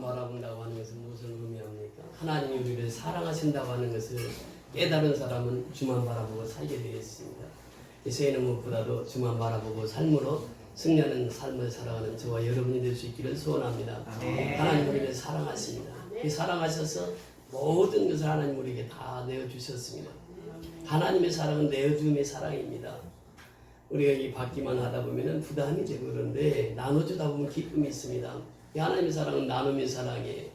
바라본다고 하는 것은 무슨 의미합니까? 하나님이 우리를 사랑하신다고 하는 것을 깨달은 사람은 주만 바라보고 살게 되어 있습니다. 이 세는 무엇보다도 주만 바라보고 삶으로 승리하는 삶을 살아가는 저와 여러분이 될 수 있기를 소원합니다. 하나님 우리를 사랑하십니다. 사랑하셔서 모든 것을 하나님 우리에게 다 내어주셨습니다. 하나님의 사랑은 내어줌의 사랑입니다. 우리가 이 받기만 하다 보면 부담이 되고 그런데 나눠주다 보면 기쁨이 있습니다. 하나님의 사랑은 나눔의 사랑이에요.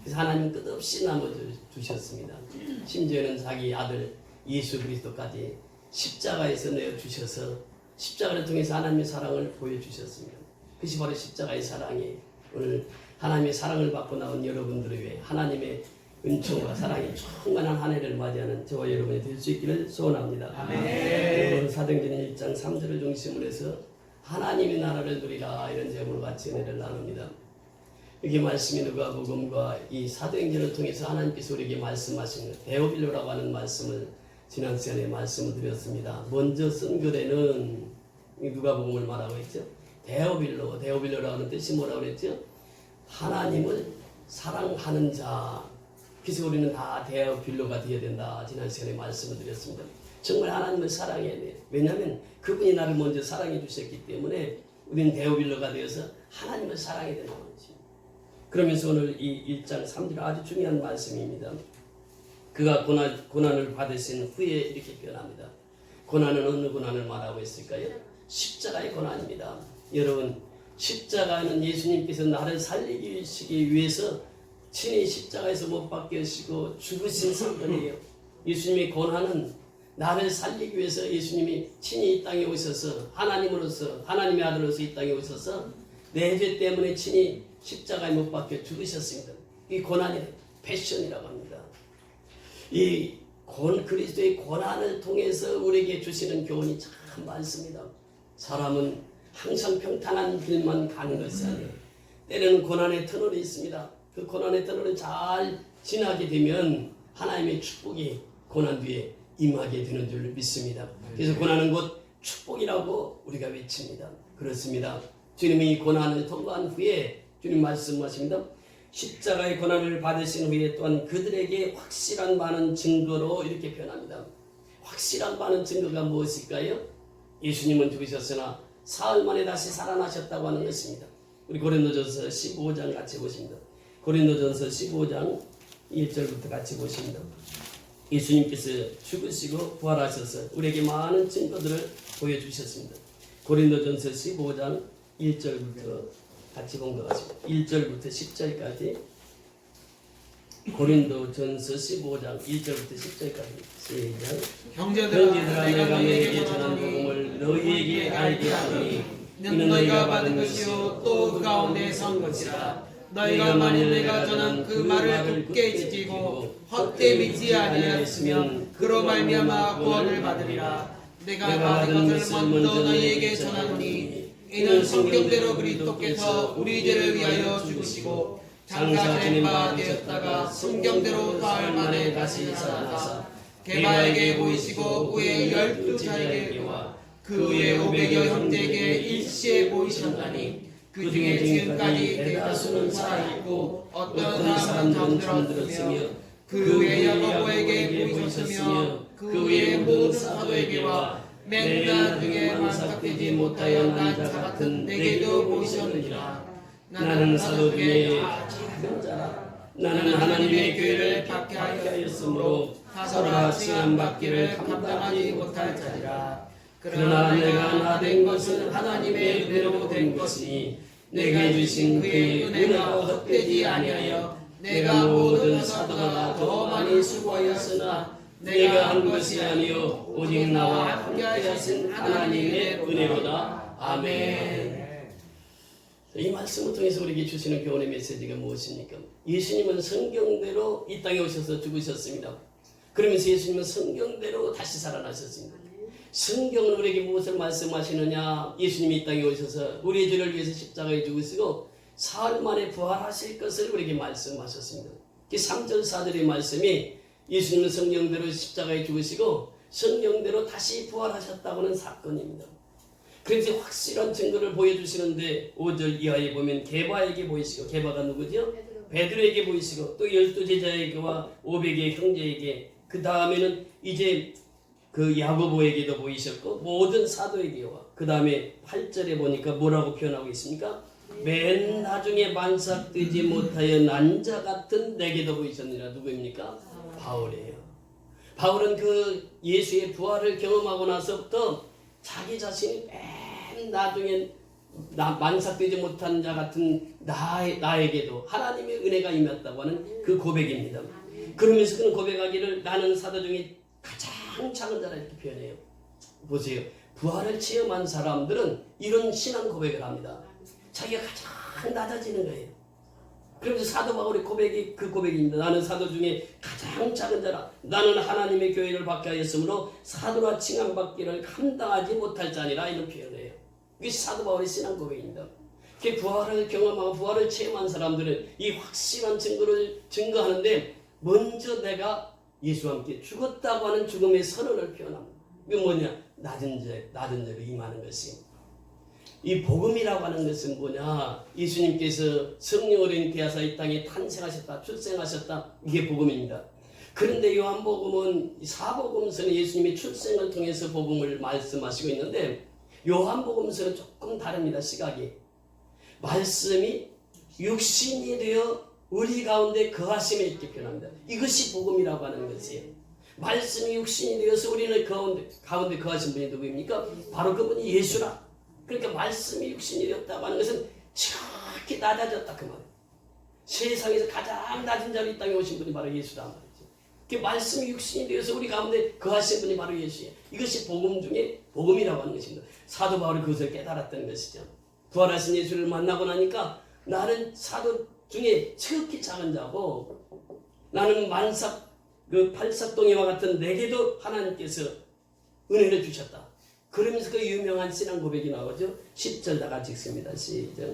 그래서 하나님은 끝없이 나눠주셨습니다. 심지어는 자기 아들 예수 그리스도까지 십자가에서 내어주셔서 십자가를 통해서 하나님의 사랑을 보여주셨습니다. 그것이 바로 십자가의 사랑이에요. 오늘 하나님의 사랑을 받고 나온 여러분들을 위해 하나님의 은총과 사랑이 충만한 한 해를 맞이하는 저와 여러분이 될 수 있기를 소원합니다. 오늘 사도행전 1장 3절을 중심으로 해서 하나님의 나라를 누리라 이런 제목으로 같이 은혜를 나눕니다. 여기 말씀이 누가복음과 이 사도행전을 통해서 하나님께서 우리에게 말씀하신 데오빌로라고 하는 말씀을 지난 시간에 말씀을 드렸습니다. 먼저 쓴 글에는 누가복음을 말하고 있죠. 데오빌로라고 하는 뜻이 뭐라고 그랬죠? 하나님을 사랑하는 자. 그래서 우리는 다 데오빌로가 되어야 된다. 지난 시간에 말씀을 드렸습니다. 정말 하나님을 사랑해야 돼요. 왜냐하면 그분이 나를 먼저 사랑해 주셨기 때문에 우리는 데오빌로가 되어서 하나님을 사랑해야 되는 거지. 그러면서 오늘 이 1장 3절 아주 중요한 말씀입니다. 그가 고난을 받으신 후에 이렇게 표현합니다. 고난은 어느 고난을 말하고 있을까요? 십자가의 고난입니다. 여러분, 십자가는 예수님께서 나를 살리기 위해서 친히 십자가에서 못 박히시고 죽으신 사건이에요. 예수님의 고난은 나를 살리기 위해서 예수님이 친히 이 땅에 오셔서 하나님으로서 하나님의 아들로서 이 땅에 오셔서 내 죄 때문에 친히 십자가에 못 박혀 죽으셨습니다. 이 고난이 패션이라고 합니다. 이 그리스도의 고난을 통해서 우리에게 주시는 교훈이 참 많습니다. 사람은 항상 평탄한 길만 가는 것이 아니에요. 때로는 고난의 터널이 있습니다. 그 고난의 터널을 잘 지나게 되면 하나님의 축복이 고난 뒤에 임하게 되는 줄 믿습니다. 그래서 고난은 곧 축복이라고 우리가 외칩니다. 그렇습니다. 주님이 이 고난을 통과한 후에 주님 말씀하십니다. 십자가의 고난을 받으신 후에 또한 그들에게 확실한 많은 증거로 이렇게 표현합니다. 확실한 많은 증거가 무엇일까요? 예수님은 죽으셨으나 사흘 만에 다시 살아나셨다고 하는 것입니다. 우리 고린도전서 15장 같이 보십니다. 고린도전서 15장 1절부터 같이 보십니다. 예수님께서 죽으시고 부활하셔서 우리에게 많은 증거들을 보여주셨습니다. 고린도전서 15장 1절부터 같이 본 것 같습니다. 1절부터 10절까지 고린도전서 15장 1절부터 10절까지 시작. 형제들아 내가 너희에게 전한 복음을 너희에게 알게 하노니 이는 너희가 받은 것이요 또 그 가운데 선 것이라. 너희가 만일 내가 전한 그 말을 굳게 지키고 헛되이 믿지 아니하였으면 그로 말미암아 구원을 받으리라. 내가 받은 것을 먼저 너희에게 전하노니 이는 성경대로 그리스도께서 우리 죄를 위하여 죽으시고 장사 지낸 바 되었다가 성경대로 사흘 만에 다시 살아나사 게바에게 보이시고 후에 12자에게와 그 후에 500여 형제에게 일시에 보이셨나니 그 중에 지금까지 대다수는 살아있고 어떤 사람들은 잠들었으며 그 후에 야고보에게 보이셨으며 그 후에 모든 사도에게와 맨날 등에 만삭되지 못하여 난 자 같은 내게도 보이셨느니라. 나는 사도 중에 작은 자라. 나는 하나님의 교회를 박해하였으므로 서로가 칭함 받기를 감당하지 못할 자리라. 그러나 내가 나 된 것은 하나님의 은혜로 된 것이니 내게 주신 그의 은혜가 헛되지 아니하여 내가 모든 사도가 더 많이 수고하였으나 내가 한 것이 아니요 오직 나와 함께 하신 하나님의 은혜로다. 아멘. 이 말씀을 통해서 우리에게 주시는 교훈의 메시지가 무엇입니까? 예수님은 성경대로 이 땅에 오셔서 죽으셨습니다. 그러면서 예수님은 성경대로 다시 살아나셨습니다. 성경은 우리에게 무엇을 말씀하시느냐? 예수님이 이 땅에 오셔서 우리의 죄를 위해서 십자가에 죽으시고 사흘 만에 부활하실 것을 우리에게 말씀하셨습니다. 그 3절 4절의 말씀이 예수님은 성경대로 십자가에 죽으시고 성경대로 다시 부활하셨다고 하는 사건입니다. 그래서 확실한 증거를 보여주시는데 5절 이하에 보면 게바에게 보이시고, 게바가 누구죠? 베드로에게 보이시고 또 12제자에게와 500의 형제에게 그 다음에는 이제 그 야고보에게도 보이셨고 모든 사도에게와 그 다음에 8절에 보니까 뭐라고 표현하고 있습니까? 맨 나중에 만삭되지 못하여 난자 같은 내게도 보이셨느니라. 누구입니까? 바울이에요. 바울은 그 예수의 부활을 경험하고 나서부터 자기 자신이 맨 나중에 만삭되지 못한 자 같은 나에게도 하나님의 은혜가 임했다고 하는 그 고백입니다. 그러면서 그는 고백하기를 나는 사도 중에 가장 작은 자라 이렇게 표현해요. 보세요. 부활을 체험한 사람들은 이런 신앙 고백을 합니다. 자기가 가장 낮아지는 거예요. 그러면서 사도 바울의 고백이 그 고백입니다. 나는 사도 중에 가장 작은 자라. 나는 하나님의 교회를 받게 하였으므로 사도라 칭함받기를 감당하지 못할 자니라. 이런 표현이에요. 이게 사도 바울의 신앙 고백입니다. 부활을 경험하고 부활을 체험한 사람들은 이 확실한 증거를 증거하는데 먼저 내가 예수와 함께 죽었다고 하는 죽음의 선언을 표현합니다. 이게 뭐냐? 낮은 죄로 임하는 것이. 이 복음이라고 하는 것은 뭐냐? 예수님께서 성령 어린 대하사 이 땅에 탄생하셨다, 출생하셨다. 이게 복음입니다. 그런데 요한복음은 사복음서는 예수님의 출생을 통해서 복음을 말씀하시고 있는데 요한복음서는 조금 다릅니다. 시각이. 말씀이 육신이 되어 우리 가운데 거하심에 있게 표현합니다. 이것이 복음이라고 하는 것이에요. 말씀이 육신이 되어서 우리는 가운데 거하신 분이 누구입니까? 바로 그분이 예수라. 그러니까 말씀이 육신이 되었다고 하는 것은 지극히 낮아졌다 그 말이에요. 세상에서 가장 낮은 자로 이 땅에 오신 분이 바로 예수란 말이죠. 그 말씀이 육신이 되어서 우리 가운데 거하신 분이 바로 예수예요. 이것이 복음 중에 복음이라고 하는 것입니다. 사도 바울이 그것을 깨달았던 것이죠. 부활하신 예수를 만나고 나니까 나는 사도 중에 지극히 작은 자고 나는 팔삭동이와 같은 내게도 하나님께서 은혜를 주셨다. 그러면서 그 유명한 신앙 고백이 나오죠. 10절 다 같이 읽습니다. 시작.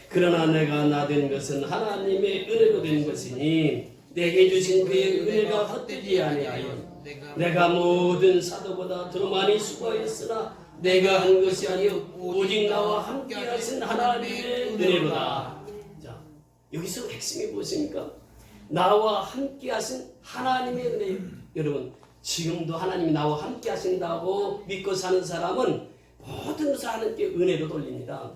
그러나 내가 나된 것은 하나님의 은혜로 된 것이니 내게 주신 그의 은혜가 헛되지 아니하여 내가 모든 사도보다 더 많이 수고하였으나 내가 한 것이 아니요 오직 나와 함께 하신 하나님의 은혜로다. 자, 여기서 핵심이 무엇입니까? 나와 함께 하신 하나님의 은혜. 여러분 지금도 하나님이 나와 함께 하신다고 믿고 사는 사람은 모든 것을 하나님께 은혜로 돌립니다.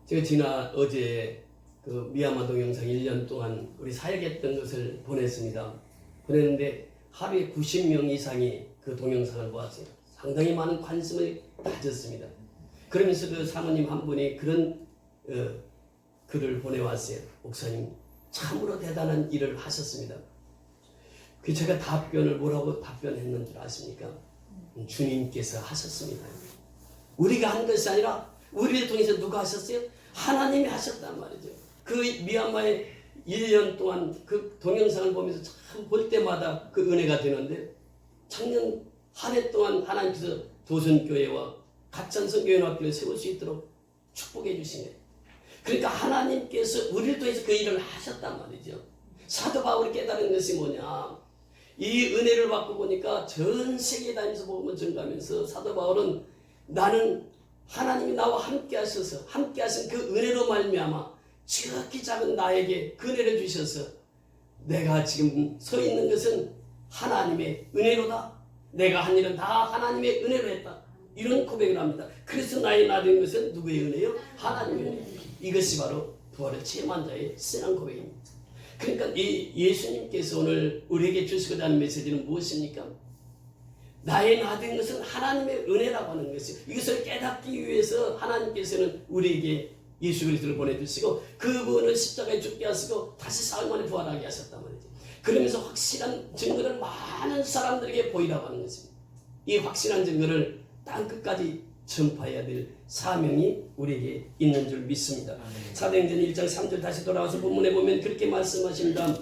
제가 어제 그 미얀마 동영상 1년 동안 우리 사역했던 것을 보냈습니다. 보냈는데 하루에 90명 이상이 그 동영상을 보았어요. 상당히 많은 관심을 가졌습니다. 그러면서 그 사모님 한 분이 그런 글을 보내왔어요. 목사님 참으로 대단한 일을 하셨습니다. 그 제가 답변을 뭐라고 답변했는 줄 아십니까? 주님께서 하셨습니다. 우리가 한 것이 아니라 우리를 통해서 누가 하셨어요? 하나님이 하셨단 말이죠. 그 미얀마에 1년 동안 그 동영상을 보면서 참 볼 때마다 그 은혜가 되는데 작년 한 해 동안 하나님께서 도선교회와 가천성교회학교를 세울 수 있도록 축복해 주신 거예요. 그러니까 하나님께서 우리를 통해서 그 일을 하셨단 말이죠. 사도 바울이 깨달은 것이 뭐냐? 이 은혜를 받고 보니까 전 세계 다니면서 복음을 전가하면서 사도 바울은 나는 하나님이 나와 함께 하셔서 함께 하신 그 은혜로 말미암아 지극히 작은 나에게 그 은혜를 주셔서 내가 지금 서 있는 것은 하나님의 은혜로다. 내가 한 일은 다 하나님의 은혜로 했다. 이런 고백을 합니다. 그래서 나의 나된 것은 누구의 은혜요? 하나님의 은혜. 이것이 바로 부활을 체험한 자의 신앙 고백입니다. 그러니까 이 예수님께서 오늘 우리에게 주시고자 하는 메시지는 무엇입니까? 나의 나된 것은 하나님의 은혜라고 하는 것이요. 이것을 깨닫기 위해서 하나님께서는 우리에게 예수 그리스도를 보내주시고 그분을 십자가에 죽게 하시고 다시 사흘 만에 부활하게 하셨단 말이죠. 그러면서 확실한 증거를 많은 사람들에게 보이라고 하는 것입니다. 이 확실한 증거를 땅 끝까지 전파해야 될 사명이 우리에게 있는 줄 믿습니다. 사도행전 1장 3절 다시 돌아와서 본문에 보면 그렇게 말씀하십니다.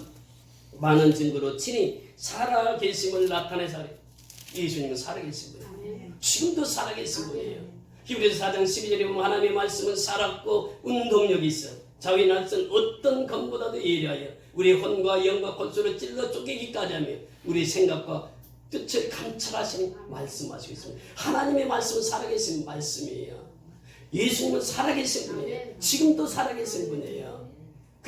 많은 증거로 친히 살아계심을 나타내사 예수님은 살아계신 분이에요. 지금도 살아계신 분이에요. 히브리서 4장 12절에 보면 하나님의 말씀은 살았고 운동력이 있어 자기 날선 어떤 검보다도 예리하여 우리의 혼과 영과 골수를 찔러 쪼개기까지 하며 우리의 생각과 뜻을 감찰하시니 말씀하시고 있습니다. 하나님의 말씀은 살아계신 말씀이에요. 예수님은 살아계신 분이에요. 지금도 살아계신 분이에요.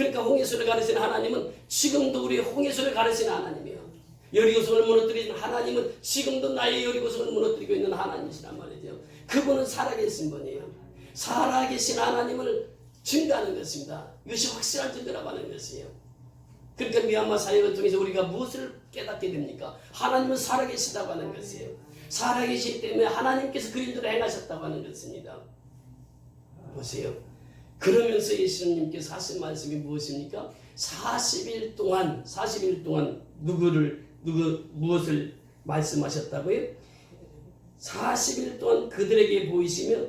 그러니까 홍해수를 가르치는 하나님은 지금도 우리 홍해수를 가르치는 하나님이에요. 여리고성을 무너뜨리는 하나님은 지금도 나의 여리고성을 무너뜨리고 있는 하나님이시란 말이죠. 그분은 살아계신 분이에요. 살아계신 하나님을 증거하는 것입니다. 이것이 확실한 증거라고 하는 것이에요. 그러니까 미얀마 사역을 통해서 우리가 무엇을 깨닫게 됩니까? 하나님은 살아계시다고 하는 것이에요. 살아계시기 때문에 하나님께서 그림대로 행하셨다고 하는 것입니다. 보세요. 그러면서 예수님께서 하신 말씀이 무엇입니까? 40일 동안 무엇을 말씀하셨다고요? 40일 동안 그들에게 보이시며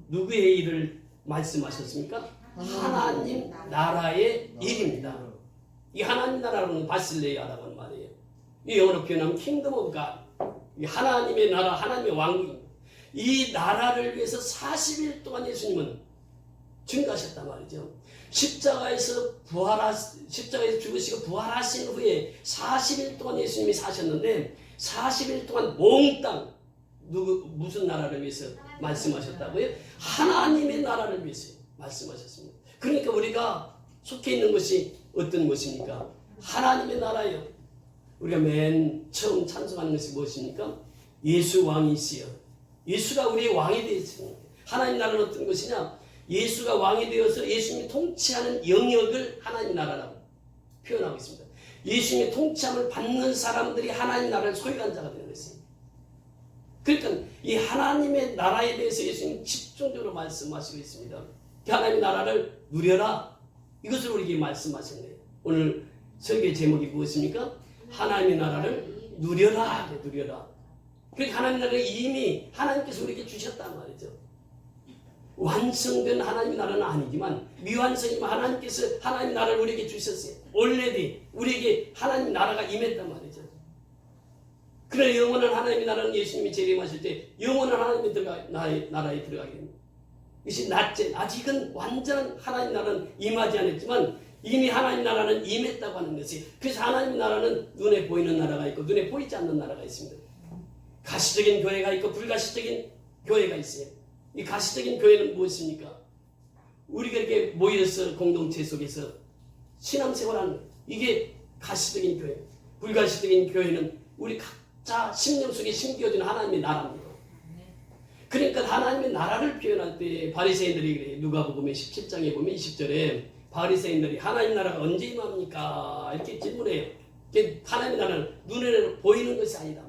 누구의 일을 말씀하셨습니까? 하나님 나라의 일입니다. 이 하나님 나라는 바실레이아라고 하는 말이에요. 이 영어로 표현하면 킹덤 오브 갓. 하나님의 나라, 하나님의 왕국입니다. 이 나라를 위해서 40일 동안 예수님은 증거하셨단 말이죠. 십자가에서 죽으시고 부활하신 후에 40일 동안 예수님이 사셨는데 40일 동안 몽땅 무슨 나라를 위해서 말씀하셨다고요? 하나님의 나라를 위해서 말씀하셨습니다. 그러니까 우리가 속해 있는 것이 어떤 것입니까? 하나님의 나라예요. 우리가 맨 처음 찬송하는 것이 무엇입니까? 예수 왕이시여. 예수가 우리의 왕이 되었습니다. 하나님 나라는 어떤 것이냐? 예수가 왕이 되어서 예수님이 통치하는 영역을 하나님 나라라고 표현하고 있습니다. 예수님의 통치함을 받는 사람들이 하나님 나라를 소유한 자가 되는 것입니다. 그러니까 이 하나님의 나라에 대해서 예수님이 집중적으로 말씀하시고 있습니다. 하나님의 나라를 누려라. 이것을 우리에게 말씀하신 거예요. 오늘 설교의 제목이 무엇입니까? 하나님의 나라를 누려라. 누려라. 그러니까 하나님의 나라를 이미 하나님께서 우리에게 주셨단 말이죠. 완성된 하나님의 나라는 아니지만 미완성이면 하나님께서 하나님의 나라를 우리에게 주셨어요. already 우리에게 하나님의 나라가 임했단 말이죠. 그래 영원한 하나님의 나라는 예수님이 재림하실 때 영원한 하나님의 나라에 들어가게 됩니다. 이것이 낮제 아직은 완전한 하나님의 나라는 임하지 않았지만 이미 하나님의 나라는 임했다고 하는 것이. 그래서 하나님의 나라는 눈에 보이는 나라가 있고 눈에 보이지 않는 나라가 있습니다. 가시적인 교회가 있고 불가시적인 교회가 있어요. 이 가시적인 교회는 무엇입니까? 우리가 이렇게 모여서 공동체 속에서 신앙생활하는 이게 가시적인 교회. 불가시적인 교회는 우리 각자 심령 속에 심겨진 하나님의 나라입니다. 그러니까 하나님의 나라를 표현할 때 바리새인들이 그래요. 누가복음 17장에 보면 20절에 바리새인들이 하나님 나라가 언제 임합니까? 이렇게 질문해요. 하나님의 나라는 눈에 보이는 것이 아니다.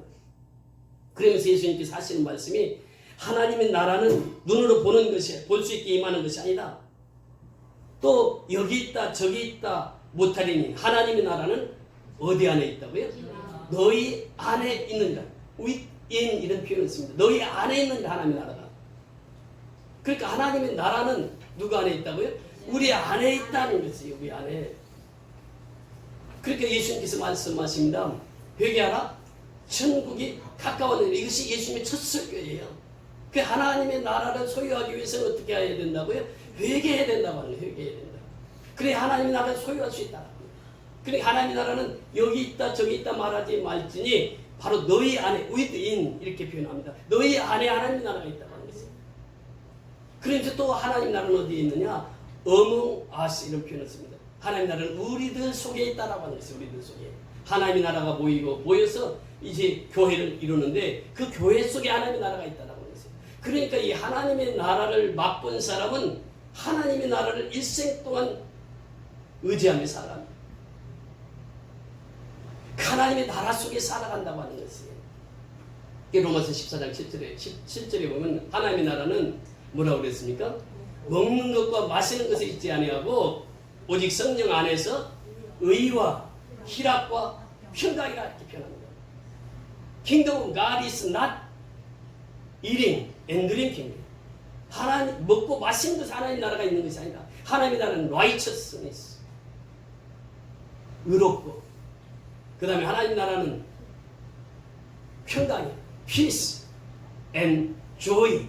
그러면서 예수님께서 하시는 말씀이 하나님의 나라는 눈으로 보는 것이 볼 수 있게 임하는 것이 아니다. 또 여기 있다 저기 있다 못하리니 하나님의 나라는 어디 안에 있다고요? 너희 안에 있는다. within 이런 표현을 씁니다. 너희 안에 있는다 하나님의 나라가. 그러니까 하나님의 나라는 누가 안에 있다고요? 우리 안에 있다는 것이에요. 우리 안에. 그러니까 예수님께서 말씀하십니다. 회개하라. 천국이 가까웠느니라. 이것이 예수님의 첫 설교예요. 그 하나님의 나라를 소유하기 위해서는 어떻게 해야 된다고요? 회개해야 된다고 하는 거예요. 회개해야 된다. 그래 하나님의 나라를 소유할 수 있다. 그러니까 하나님의 나라는 여기 있다 저기 있다 말하지 말지니 바로 너희 안에 within 이렇게 표현합니다. 너희 안에 하나님의 나라가 있다고 하는 것이에요. 그래서 또 하나님의 나라는 어디에 있느냐? among us 이런 표현을 씁니다. 하나님의 나라는 우리들 속에 있다라고 하는 것이에요. 우리들 속에. 하나님의 나라가 모여서 이제 교회를 이루는데 그 교회 속에 하나님의 나라가 있다라고 하는 것이에요. 그러니까 이 하나님의 나라를 맛본 사람은 하나님의 나라를 일생 동안 의지하며 살아갑니다. 하나님의 나라 속에 살아간다고 하는 것이에요. 로마서 14장 7절에 보면 하나님의 나라는 뭐라고 그랬습니까? 먹는 것과 마시는 것에 있지 아니하고 오직 성령 안에서 의와 희락과 평강이라 이렇게 표현합니다. Kingdom of God is not eating and drinking. 하나님 먹고 마시는 것이 하나님의 나라가 있는 것이 아니다. 하나님의 나라는 righteousness, 의롭고 그 다음에 하나님의 나라는 평강이 peace and joy.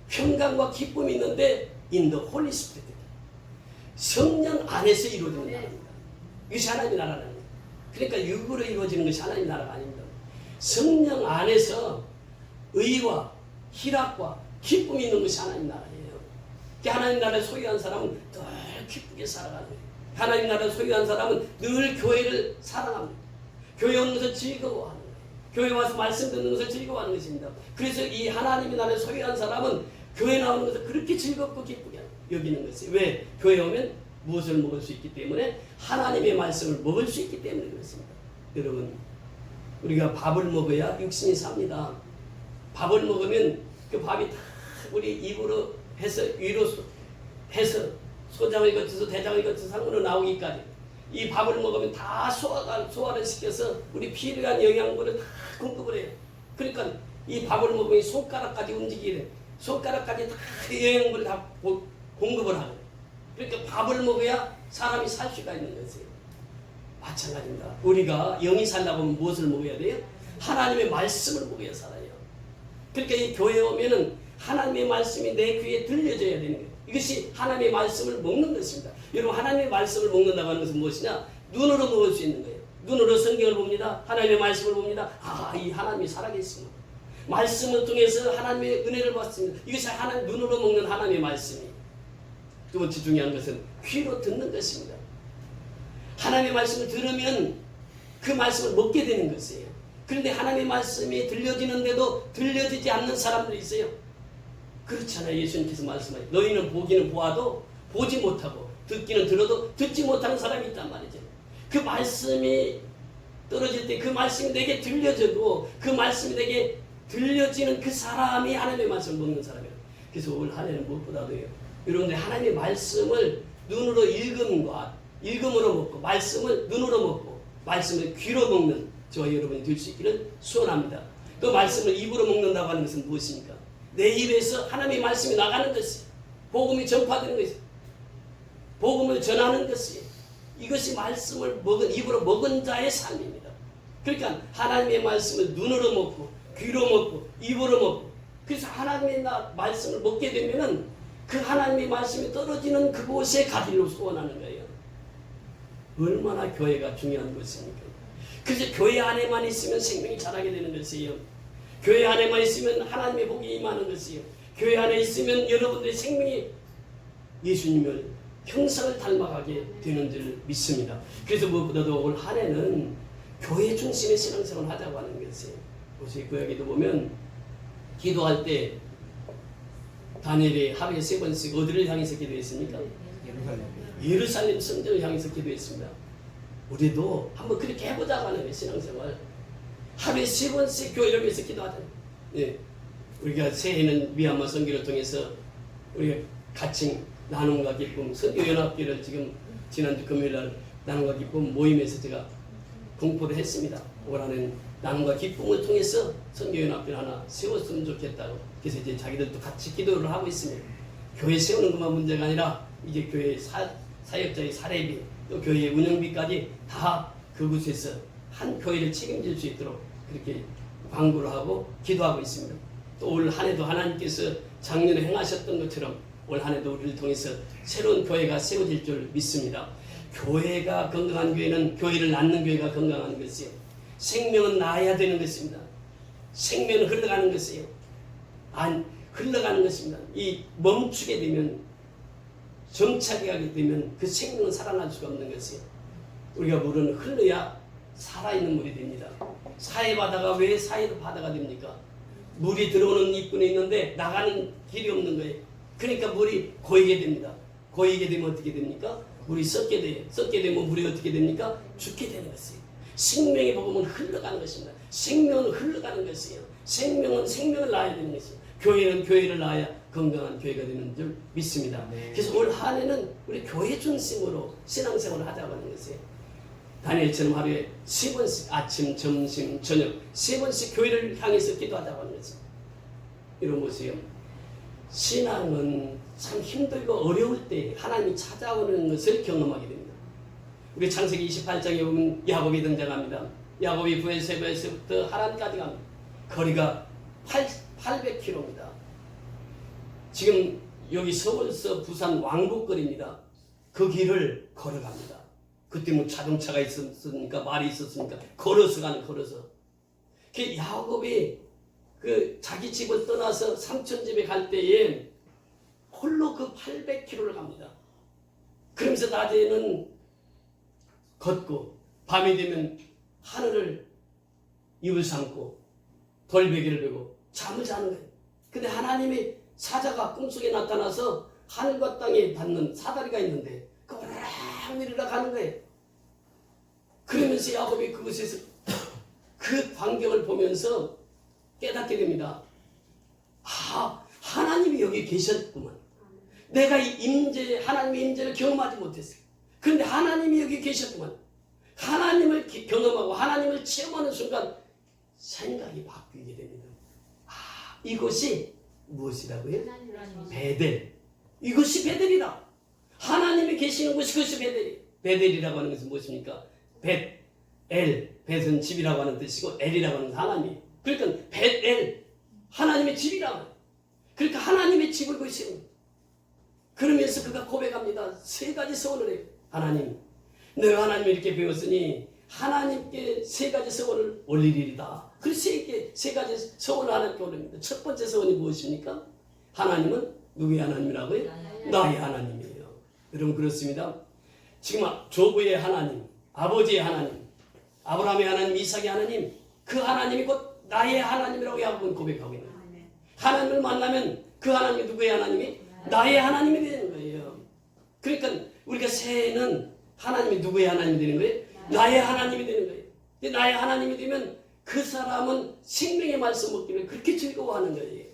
평강과 기쁨이 있는데 in the Holy Spirit. 성령 안에서 이루어지는 나라입니다. 이것이 하나님의 나라는. 그러니까 육으로 이루어지는 것이 하나님의 나라가 아닙니다. 성령 안에서 의와 희락과 기쁨이 있는 것이 하나님의 나라예요. 하나님의 나라를 소유한 사람은 기쁘게 살아가는 거예요. 하나님 나라를 소유한 사람은 늘 교회를 사랑합니다. 교회 오는 것을 즐거워하는 거예요. 교회 와서 말씀 듣는 것을 즐거워하는 것입니다. 그래서 이 하나님의 나라를 소유한 사람은 교회 나오는 것을 그렇게 즐겁고 기쁘게 여기는 것이에요. 왜? 교회 오면 무엇을 먹을 수 있기 때문에, 하나님의 말씀을 먹을 수 있기 때문에 그렇습니다. 여러분, 우리가 밥을 먹어야 육신이 삽니다. 밥을 먹으면 그 밥이 다 우리 입으로 해서 위로 해서 소장을 거쳐서 대장을 거쳐서 상으로 나오기까지 이 밥을 먹으면 다 소화를 시켜서 우리 필요한 영양분을 다 공급을 해요. 그러니까 이 밥을 먹으면 손가락까지 움직이래. 손가락까지 다 영양분을 다 공급을 하고, 그러니까 밥을 먹어야 사람이 살 수가 있는 것이에요. 마찬가지입니다. 우리가 영이 살려고 하면 무엇을 먹어야 돼요? 하나님의 말씀을 먹어야 살아요. 그러니까 이 교회에 오면은 하나님의 말씀이 내 귀에 들려져야 되는 거예요. 이것이 하나님의 말씀을 먹는 것입니다. 여러분, 하나님의 말씀을 먹는다고 하는 것은 무엇이냐? 눈으로 먹을 수 있는 거예요. 눈으로 성경을 봅니다. 하나님의 말씀을 봅니다. 이 하나님이 살아계십니다. 말씀을 통해서 하나님의 은혜를 받습니다. 이것이 하나님 눈으로 먹는 하나님의 말씀이에요. 두 번째 중요한 것은 귀로 듣는 것입니다. 하나님의 말씀을 들으면 그 말씀을 먹게 되는 것이에요. 그런데 하나님의 말씀이 들려지는데도 들려지지 않는 사람들이 있어요. 그렇잖아요. 예수님께서 말씀하세요. 너희는 보기는 보아도 보지 못하고 듣기는 들어도 듣지 못하는 사람이 있단 말이죠. 그 말씀이 떨어질 때 그 말씀이 내게 들려져도 그 말씀이 내게 들려지는 그 사람이 하나님의 말씀을 먹는 사람이에요. 그래서 오늘 한 해는 무엇보다도요, 여러분들 하나님의 말씀을 눈으로 읽음으로 먹고, 말씀을 눈으로 먹고, 말씀을 귀로 먹는 저와 여러분이 될 수 있기를 소원합니다. 또 말씀을 입으로 먹는다고 하는 것은 무엇입니까? 내 입에서 하나님의 말씀이 나가는 것이, 복음이 전파되는 것이, 복음을 전하는 것이, 이것이 말씀을 입으로 먹은 자의 삶입니다. 그러니까 하나님의 말씀을 눈으로 먹고, 귀로 먹고, 입으로 먹고, 그래서 하나님의 말씀을 먹게 되면은 그 하나님의 말씀이 떨어지는 그곳에 가기를 소원하는 거예요. 얼마나 교회가 중요한 것입니까? 그래서 교회 안에만 있으면 생명이 자라게 되는 것이에요. 교회 안에만 있으면 하나님의 복이 임하는 것이에요. 교회 안에 있으면 여러분들의 생명이 예수님을 형상을 닮아가게 되는 줄 믿습니다. 그래서 무엇보다도 올 한 해는 교회 중심의 신앙생활을 하자고 하는 것이에요. 혹시 구약에도 보면 기도할 때 다니엘이 하루에 3번씩 어디를 향해서 기도했습니까? 예루살렘 성전을 향해서 기도했습니다. 우리도 한번 그렇게 해보자고 하는 거예요. 신앙생활 하루에 3번씩 교회를 위해서 기도하잖아요. 예. 우리가 새해는 미얀마 선교를 통해서 우리가 같이 나눔과 기쁨 선교연합회를 지금 지난주 금요일날 나눔과 기쁨 모임에서 제가 공포를 했습니다. 올 한해는 나눔과 기쁨을 통해서 선교연합회를 하나 세웠으면 좋겠다고. 그래서 이제 자기들도 같이 기도를 하고 있습니다. 교회 세우는 것만 문제가 아니라 이제 교회 사역자의 사례비, 또 교회의 운영비까지 다 그곳에서 한 교회를 책임질 수 있도록 그렇게 광고를 하고 기도하고 있습니다. 또 올 한 해도 하나님께서 작년에 행하셨던 것처럼 올 한 해도 우리를 통해서 새로운 교회가 세워질 줄 믿습니다. 교회가 건강한 교회는 교회를 낳는 교회가 건강한 것이에요. 생명은 나야 되는 것입니다. 생명은 흘러가는 것이에요. 흘러가는 것입니다. 이 멈추게 되면, 정착이 하게 되면 그 생명은 살아날 수가 없는 것이에요. 우리가 물은 흘러야 살아있는 물이 됩니다. 사해 바다가 왜 사해도 바다가 됩니까? 물이 들어오는 입구는 있는데 나가는 길이 없는 거예요. 그러니까 물이 고이게 됩니다. 고이게 되면 어떻게 됩니까? 물이 썩게 돼요. 썩게 되면 물이 어떻게 됩니까? 죽게 되는 것이에요. 생명의 복음은 흘러가는 것입니다. 생명은 흘러가는 것이에요. 생명은 생명을 낳아야 되는 것이에요. 교회는 교회를 낳아야 건강한 교회가 되는 줄 믿습니다. 네. 그래서 올 한 해는 우리 교회 중심으로 신앙생활을 하자고 하는 것이에요. 다니엘처럼 하루에 3번씩 아침, 점심, 저녁 3번씩 교회를 향해서 기도하자고 하는 것이에요. 이런 보세요. 신앙은 참 힘들고 어려울 때 하나님이 찾아오는 것을 경험하게 됩니다. 우리 창세기 28장에 보면 야곱이 등장합니다. 야곱이 부엘세바에서부터 하란까지 갑니다. 거리가 800km입니다. 지금 여기 서울서 부산 왕복거리입니다. 그 길을 걸어갑니다. 그때 뭐 자동차가 있었으니까 말이 있었으니까 걸어서 가는, 걸어서. 그 야곱이 그 자기 집을 떠나서 삼촌 집에 갈 때에 홀로 그 800km를 갑니다. 그 그러면서 낮에는 걷고 밤이 되면 하늘을 입을 삼고 돌베개를 베고 잠을 자는 거예요. 근데 하나님의 사자가 꿈속에 나타나서 하늘과 땅에 닿는 사다리가 있는데 그 오르락 내리락 가는 거예요. 그러면서 야곱이 그곳에서 그 광경을 보면서 깨닫게 됩니다. 아, 하나님이 여기 계셨구만. 내가 하나님의 임재를 경험하지 못했어요. 그런데 하나님이 여기 계셨구만. 하나님을 경험하고 하나님을 체험하는 순간 생각이 바뀌게 됩니다. 아, 이것이 무엇이라고요? 베델. 이것이 베델이다. 하나님이 계시는 곳이 그것이 베델이에요. 베델이라고 하는 것은 무엇입니까? 벳은 집이라고 하는 뜻이고 엘이라고 하는 것은 하나님. 그러니까 벳엘, 하나님의 집이라고. 그러니까 하나님의 집을 보시는. 그러면서 그가 고백합니다. 세 가지 서원을 해요. 하나님, 내가 하나님을 이렇게 배웠으니 하나님께 세 가지 서원을 올리리이다. 그래서 세 가지 서원을 하나님께 올립니다. 첫 번째 서원이 무엇입니까? 하나님은 누구의 하나님이라고요? 나의 하나님이에요. 여러분 그렇습니다. 지금 조부의 하나님, 아버지의 하나님, 아브라함의 하나님, 이삭의 하나님, 그 하나님이 곧 나의 하나님이라고 야곱은 고백하고 있는 거예요. 하나님을 만나면 그 하나님이 누구의 하나님이? 나의 하나님이 되는 거예요. 그러니까 우리가 새해는 하나님이 누구의 하나님이 되는 거예요? 나의 하나님이 되는 거예요. 근데 나의 하나님이 되면 그 사람은 생명의 말씀 먹기를 그렇게 즐거워하는 거예요.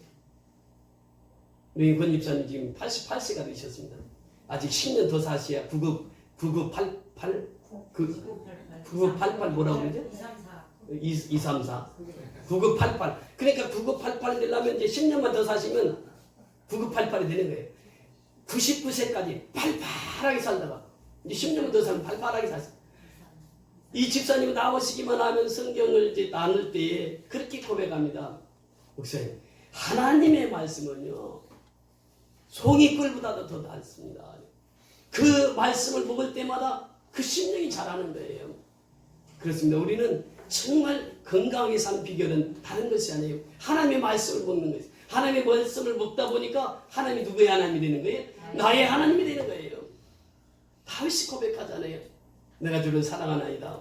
우리 권 집사님 지금 88세가 되셨습니다. 아직 10년 더 사셔야 9988 뭐라고 그러죠? 234 9988. 그러니까 9988 되려면 이제 10년만 더 사시면 9988이 되는 거예요. 99세까지 팔팔하게 살다가 이제 10년만 더 살면 팔팔하게 사세요. 이 집사님은 나오시기만 하면 성경을 이제 나눌 때에 그렇게 고백합니다. 목사님, 하나님의 말씀은요 송이꿀보다도 더 낫습니다. 그 말씀을 먹을 때마다 그 심령이 자라는 거예요. 그렇습니다. 우리는 정말 건강하게 사는 비결은 다른 것이 아니에요. 하나님의 말씀을 먹는 것이에요. 하나님의 말씀을 먹다 보니까 하나님이 누구의 하나님이 되는 거예요? 나의 하나님이 되는 거예요. 다윗이 고백하잖아요. 내가 주를 사랑하나이다.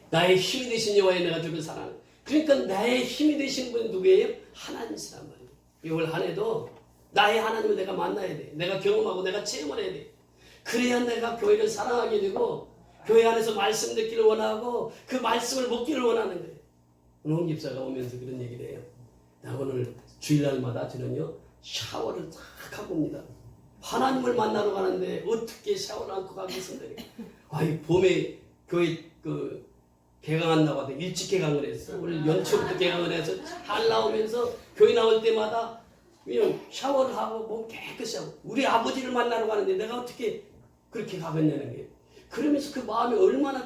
나의 힘이 되신 여호와여, 내가 주를 사랑하나. 그러니까 나의 힘이 되신 분은 누구예요? 하나님이시란 말이에요. 올 한 해도 나의 하나님을 내가 만나야 돼. 내가 경험하고 내가 체험을 해야 돼. 그래야 내가 교회를 사랑하게 되고 교회 안에서 말씀 듣기를 원하고 그 말씀을 먹기를 원하는 거예요. 오늘 홍 집사가 오면서 그런 얘기를 해요. 나 오늘 주일날마다 저는요 샤워를 탁 하고 옵니다. 하나님을 만나러 가는데 어떻게 샤워를 않고 가겠습니까? 아이 봄에 교회 개강한다고 하더니 일찍 개강을 했어. 오늘 연초부터 개강을 해서 잘 나오면서 교회 나올 때마다 그냥 샤워를 하고 몸 깨끗이 하고 우리 아버지를 만나러 가는데 내가 어떻게 그렇게 가겠냐는 거예요. 그러면서 그 마음이 얼마나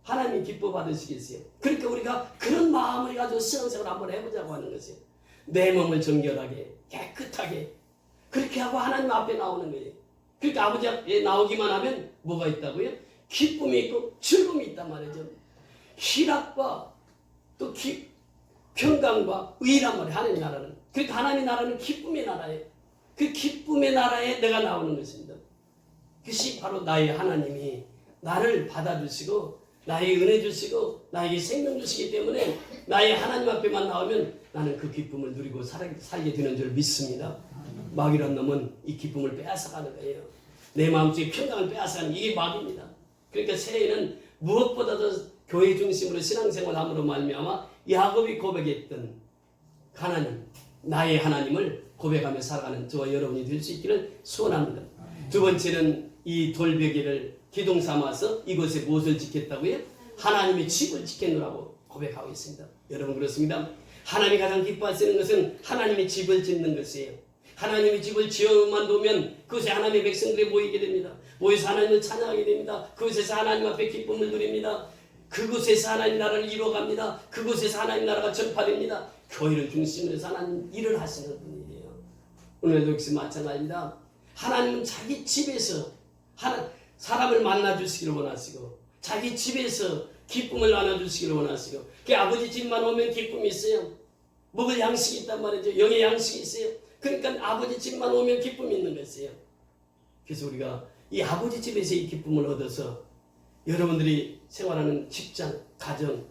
하나님이 기뻐 받으시겠어요. 그러니까 우리가 그런 마음을 가지고 신앙생활을 한번 해보자고 하는 것이에요. 내 몸을 정결하게 깨끗하게 그렇게 하고 하나님 앞에 나오는 거예요. 그러니까 아버지 앞에 나오기만 하면 뭐가 있다고요? 기쁨이 있고 즐거움이 있단 말이죠. 희락과 또 평강과 의란 말이에요. 하나님 나라는. 그러니까 하나님 나라는 기쁨의 나라예요. 그 기쁨의 나라에 내가 나오는 것입니다. 그것이 바로 나의 하나님이 나를 받아주시고 나의 은혜 주시고 나에게 생명 주시기 때문에 나의 하나님 앞에만 나오면 나는 그 기쁨을 누리고 살게 되는 줄 믿습니다. 마귀란 놈은 이 기쁨을 빼앗아가는 거예요. 내 마음속에 평강을 빼앗아가는 이게 마귀입니다. 그러니까 새해에는 무엇보다도 교회 중심으로 신앙생활함으로 말미암아 야곱이 고백했던 하나님, 나의 하나님을 고백하며 살아가는 저와 여러분이 될 수 있기를 소원합니다. 두 번째는 이 돌베개를 기둥 삼아서 이곳에 무엇을 짓겠다고요? 하나님의 집을 짓겠노라고 고백하고 있습니다. 여러분 그렇습니다. 하나님이 가장 기뻐하시는 것은 하나님의 집을 짓는 것이에요. 하나님의 집을 지어만 놓으면 그곳에 하나님의 백성들이 모이게 됩니다. 모여서 하나님을 찬양하게 됩니다. 그곳에서 하나님 앞에 기쁨을 누립니다. 그곳에서 하나님 나라를 이루어갑니다. 그곳에서 하나님 나라가 전파됩니다. 교회를 중심으로 해서 하나님 일을 하시는 분이에요. 오늘도 역시 마찬가지입니다. 하나님은 자기 집에서 사람을 만나주시기를 원하시고 자기 집에서 기쁨을 나눠주시기를 원하시고 그 아버지 집만 오면 기쁨이 있어요. 먹을 양식이 있단 말이죠. 영의 양식이 있어요. 그러니까 아버지 집만 오면 기쁨이 있는 것이에요. 그래서 우리가 이 아버지 집에서 이 기쁨을 얻어서 여러분들이 생활하는 직장, 가정,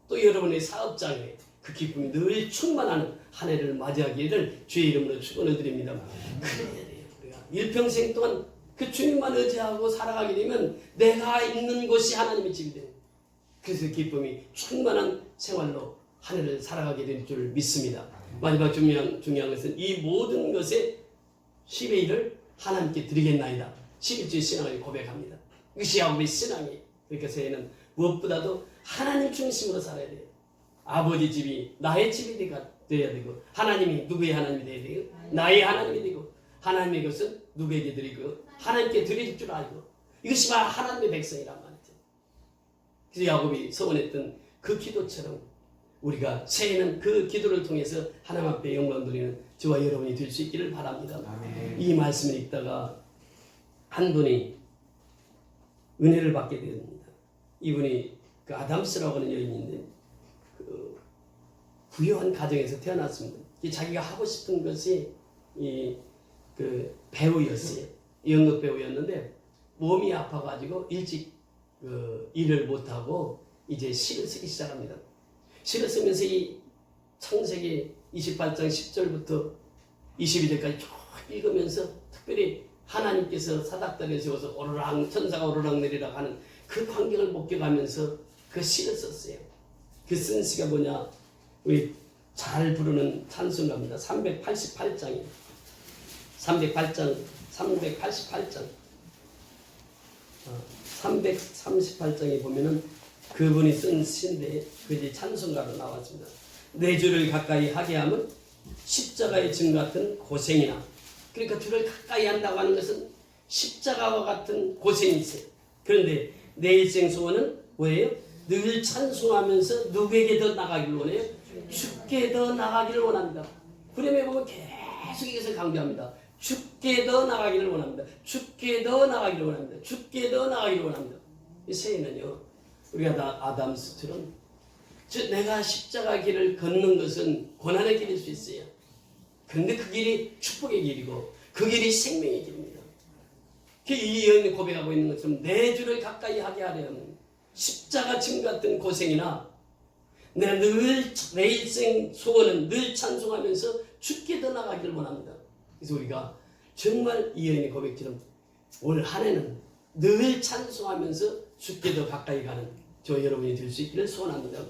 또 여러분의 사업장에 그 기쁨이 늘 충만하는 한 해를 맞이하기를 주의 이름으로 축원을 드립니다. 그래야 돼요. 우리가 일평생 동안 그 주님만 의지하고 살아가게 되면 내가 있는 곳이 하나님의 집이 돼요. 그래서 기쁨이 충만한 생활로 한 해를 살아가게 될 줄 믿습니다. 마지막 중요한 것은 이 모든 것의 10의 1을 하나님께 드리겠나이다. 11주의 신앙을 고백합니다. 이것이 야곱의 신앙이에요. 그러니까 저희는 무엇보다도 하나님 중심으로 살아야 돼요. 아버지 집이 나의 집이 되어야 되고, 하나님이 누구의 하나님이 되어야 되고, 나의 하나님이 되고, 하나님의 것은 누구에게 드리고 하나님께 드릴 줄 알고, 이것이 바로 하나님의 백성이란 말이죠. 그래서 야곱이 서원했던 그 기도처럼 우리가 새해는 그 기도를 통해서 하나님 앞에 영광 돌리는 저와 여러분이 될 수 있기를 바랍니다. 아멘. 이 말씀을 읽다가 한 분이 은혜를 받게 됩니다. 이분이 그 아담스라고 하는 여인인데 그 부유한 가정에서 태어났습니다. 자기가 하고 싶은 것이 그 배우였어요. 연극 배우였는데 몸이 아파가지고 일찍 일을 못하고 이제 시를 쓰기 시작합니다. 시를 쓰면서 이 창세기 28장 10절부터 22절까지 쭉 읽으면서 특별히 하나님께서 사닥다리를 세워서 오르락 천사가 오르락 내리락 하는 그 광경을 목격하면서 그 시를 썼어요. 그 쓴 시가 뭐냐, 우리 잘 부르는 찬송가입니다. 388장이에요. 338장에 보면은 그분이 쓴 시인데 그게 찬송가로 나왔습니다. 내 주를 가까이 하게 하면 십자가의 증 같은 고생이나, 그러니까 주를 가까이 한다고 하는 것은 십자가와 같은 고생이 있어요. 그런데 내 일생 소원은 뭐예요? 늘 찬송하면서 누구에게 더 나가기를 원해요? 주께 더 나가기를 원합니다. 그러면 보면 계속 이것을 강조합니다. 주께 더 나가기를 원합니다. 주께 더 나가기를 원합니다. 주께 더 나가기를 원합니다. 이 새해는요, 우리가 아담스처럼 내가 십자가 길을 걷는 것은 고난의 길일 수 있어요. 그런데 그 길이 축복의 길이고 그 길이 생명의 길입니다. 이 여인이 고백하고 있는 것처럼 내 주를 가까이 하게 하려는 십자가 짐 같은 고생이나, 내가 늘 내 일생 소원은 늘 찬송하면서 주께 더 나가기를 원합니다. 그래서 우리가 정말 이 여인의 고백처럼 올 한 해는 늘 찬송하면서 주께 더 가까이 가는 저 여러분이 될 수 있기를 소원합니다.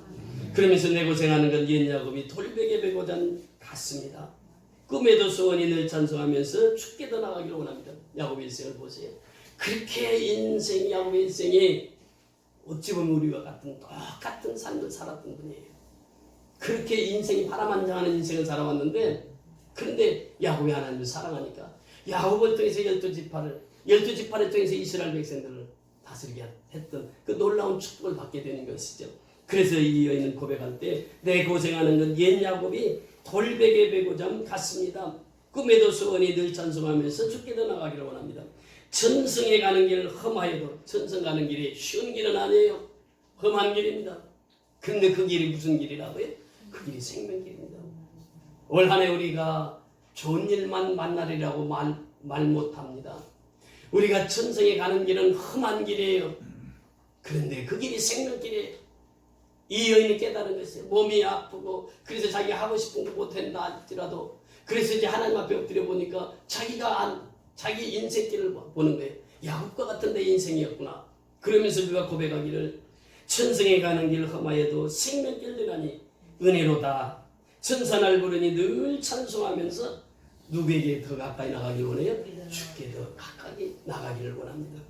그러면서 내 고생하는 건 옛 야곱이 돌베개 베고자 같습니다. 꿈에도 소원이 늘 찬송하면서 주께 더 나가기를 원합니다. 야곱의 일생을 보세요. 그렇게 야곱의 일생이 어찌 보면 우리와 같은 똑같은 삶을 살았던 분이에요. 그렇게 인생이 파란만장하는 인생을 살아왔는데, 그런데 야곱이 하나님을 사랑하니까 야곱을 통해서 12지파를 통해서 이스라엘 백성들을 다스리게 했던 그 놀라운 축복을 받게 되는 것이죠. 그래서 이 여인은 고백할 때 내 고생하는 건 옛 야곱이 돌베개 베고자 같습니다. 꿈에도 소원이 늘 찬송하면서 주께 더 나가기를 원합니다. 천성에 가는 길은 험하여도 천성 가는 길이 쉬운 길은 아니에요. 험한 길입니다. 근데 그 길이 무슨 길이라고요? 그 길이 생명길입니다. 올 한 해 우리가 좋은 일만 만나리라고 말 못합니다. 우리가 천성에 가는 길은 험한 길이에요. 그런데 그 길이 생명길이에요. 이 여인이 깨달은 것이에요. 몸이 아프고 그래서 자기가 하고 싶은 거 못한다 할지라도, 그래서 이제 하나님 앞에 엎드려 보니까 자기 인생길을 보는 거예요. 야곱과 같은 내 인생이었구나. 그러면서 그가 고백하기를 천성에 가는 길 험하여도 생명길이라니 은혜로다. 천사날 부르니 늘 찬송하면서 누구에게 더 가까이 나가기를 원해요? 주께 더 가까이 나가기를 원합니다.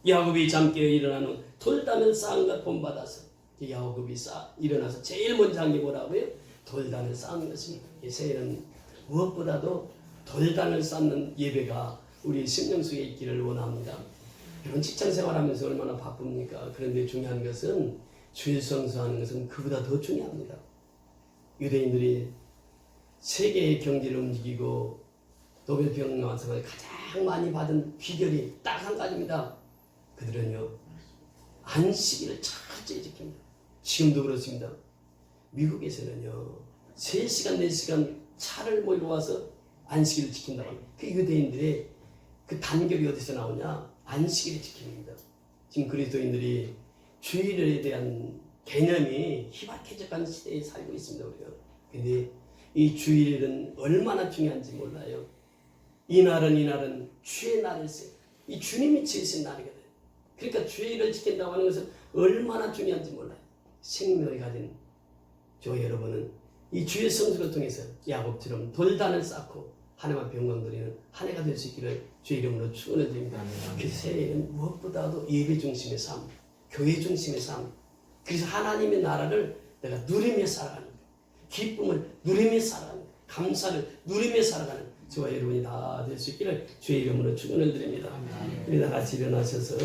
야곱이 잠 깨어 일어난 후 돌담을 쌓은 것 본받아서 야곱이 일어나서 제일 먼저 한 게 뭐라고요? 돌담을 쌓는 것입니다. 이 새해는 무엇보다도 돌담을 쌓는 예배가 우리 심령 속에 있기를 원합니다. 여러분 직장 생활하면서 얼마나 바쁩니까? 그런데 중요한 것은 주일 성수하는 것은 그보다 더 중요합니다. 유대인들이 세계의 경제를 움직이고 노벨 평화상을 가장 많이 받은 비결이 딱 한 가지입니다. 그들은요, 안식일을 철저히 지킵니다. 지금도 그렇습니다. 미국에서는요, 3시간 4시간 차를 몰고 와서 안식일을 지킨다고 합니다. 그 유대인들의 그 단결이 어디서 나오냐? 안식일을 지킵니다. 지금 그리스도인들이 주일에 대한 개념이 희박해져가는 시대에 살고 있습니다. 우리가. 근데 이 주일은 얼마나 중요한지 몰라요. 이날은 주의 날일세. 이 주님이 지으신 날이거든요. 그러니까 주일을 지킨다고 하는 것은 얼마나 중요한지 몰라요. 생명을 가진 저 여러분은 이 주의 성수를 통해서 야곱처럼 돌단을 쌓고 하나님 앞에 영광 드리는 한 해가 될 수 있기를 주의 이름으로 축원을 드립니다. 그 새해에는 무엇보다도 예배 중심의 삶, 교회 중심의 삶, 그래서 하나님의 나라를 내가 누리며 살아가는 거예요. 기쁨을 누리며 살아가는 거예요. 감사를 누리며 살아가는 저와 여러분이 다 될 수 있기를 주의 이름으로 축원을 드립니다. 우리 다 같이 일어나셔서